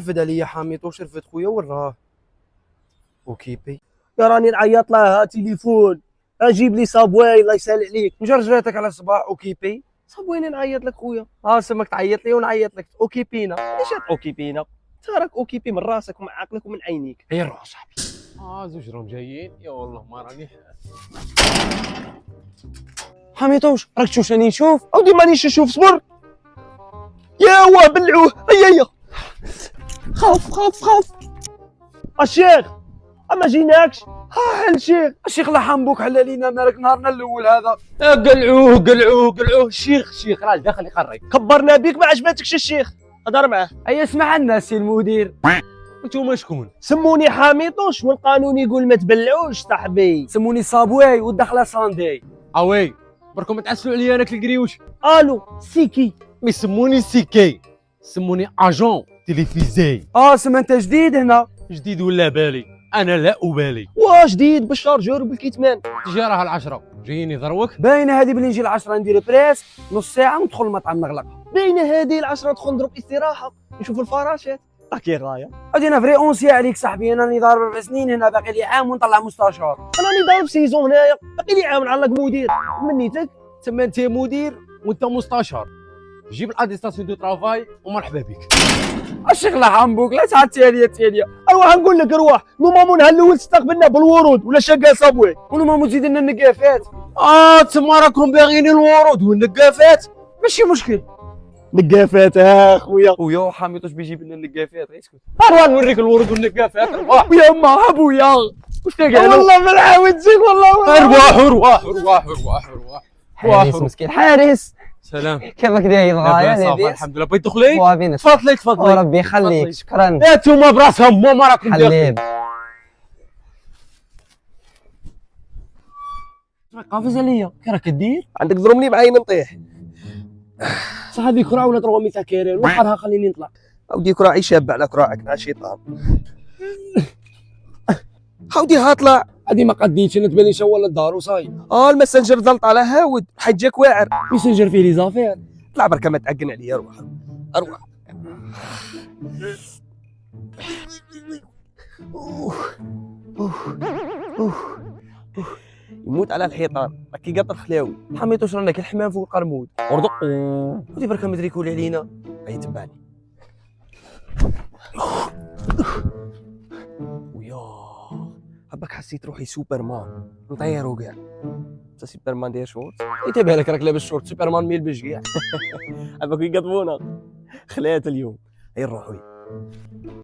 رفد عليا حاميطوش، رفد خويا وراه وكيبي. يا راني نعيط لها تليفون، اجيب لي صابواي الله يسهل عليك. مجرجراتك على الصباح اوكيبي. صابوين نعيط لك خويا. سمك تعيط لي ونعيط لك اوكيبينا. ليش اوكيبينا؟ تراك اوكيبي من راسك ومن عقلك ومن عينيك. غير روح صاحبي. زوج راهم جايين يا والله ما راني. حاميطوش راك تشوف راني نشوف. اودي مانيش نشوف، صبر يا واه بلعوه. هيا خاف الشيخ اما جيناكش. ها الشيخ. الشيخ الله يحمبوك حل علينا مالك نهارنا الاول هذا. قلعوه الشيخ راه داخل يقري. كبرنا بيك ما عجبتكش الشيخ، هضر معاه. اي اسمع الناس سي المدير. انتوما شكون؟ سموني حاميطوش والقانون يقول ما تبلعوش صاحبي. سموني صابواي والدخله ساندي. اوي بركم ما تعسلوا عليا انا كالقريوش. الو سيكي. مي سموني سيكي، سموني اجون تيليفيزي. سما انت جديد هنا. جديد ولا بالي؟ انا لا ابالي. واش جديد بالشارجور وبالكيتمان. تجي راه العشرة جايين يضروك. باينه هذه بلي نجي العشرة ندير بريس نص ساعه وندخل المطعم نغلق. باينه هذه العشرة ندخل نضرب استراحه نشوف الفراشات. راكي غايه. هادي انا فري اونسي عليك صاحبي، انا راني ضارب 4 سنين هنا باقي لي عام ونطلع مستشار. انا راني ضارب سيزون هنايا باقي لي عام نعلق مدير منيتك. تما انت مدير وانت مستشار، جيب الاديستاسيون دو طرافاي ومرحبا بك. الشيخ الله يحمبوك لا تعاد تاليه. اروح نقول لك روح نورمالمون نهار الاول استقبلنا بالورود ولا شقه صابوي ونورمالمون تزيد لنا النقافات. تما راكم باغيين الورود والنقافات. ماشي مشكل. نقافات خويا. خويا حاميطوش بيجيب لنا النقافات. غير اسكت. اروح نوريك الورود والنقافات. ارواح ويا ما ابويا واش تاقع والله ما نعاود تجيك والله. ارواح. حارس مسكين حارس. سلام. كيفك داير غايه صافا الحمد لله. بغيت تدخلي؟ وابين تفضلي وربي يخليك. شكرا. انتوما براسهم ما راكم داخلين. حليب قافز عليا كي راك دير. عندك ضربني بعين نطيح. صاحبي كرة ولا تروى ميتا كيرين وحرها خليني نطلع. عودي كراعي شاب على كراعك مع الشيطان. عودي هاطلع. هادي ما قديتش انا تبان لي شوال الدار وصاي. الماسنجر ضلط على هاود حيت جاك واعر. ميسنجر فيه لي زافير. طلع بركه ما تعقن عليا. اروح يموت على الحيطان كي قطر خلاوي. حميتوش رانا كالحمام فوق القرمود. ورضق ودي بركه مدريكولي علينا. اي تباني. وياه هباك حسيت روحي سوبرمان نطير وكاع. انت سوبرمان داير شورت. يتبع لك راك لابس شورت سوبرمان ما يلبسش كاع. هباك يقطبونا خلات اليوم. هي نروحوا.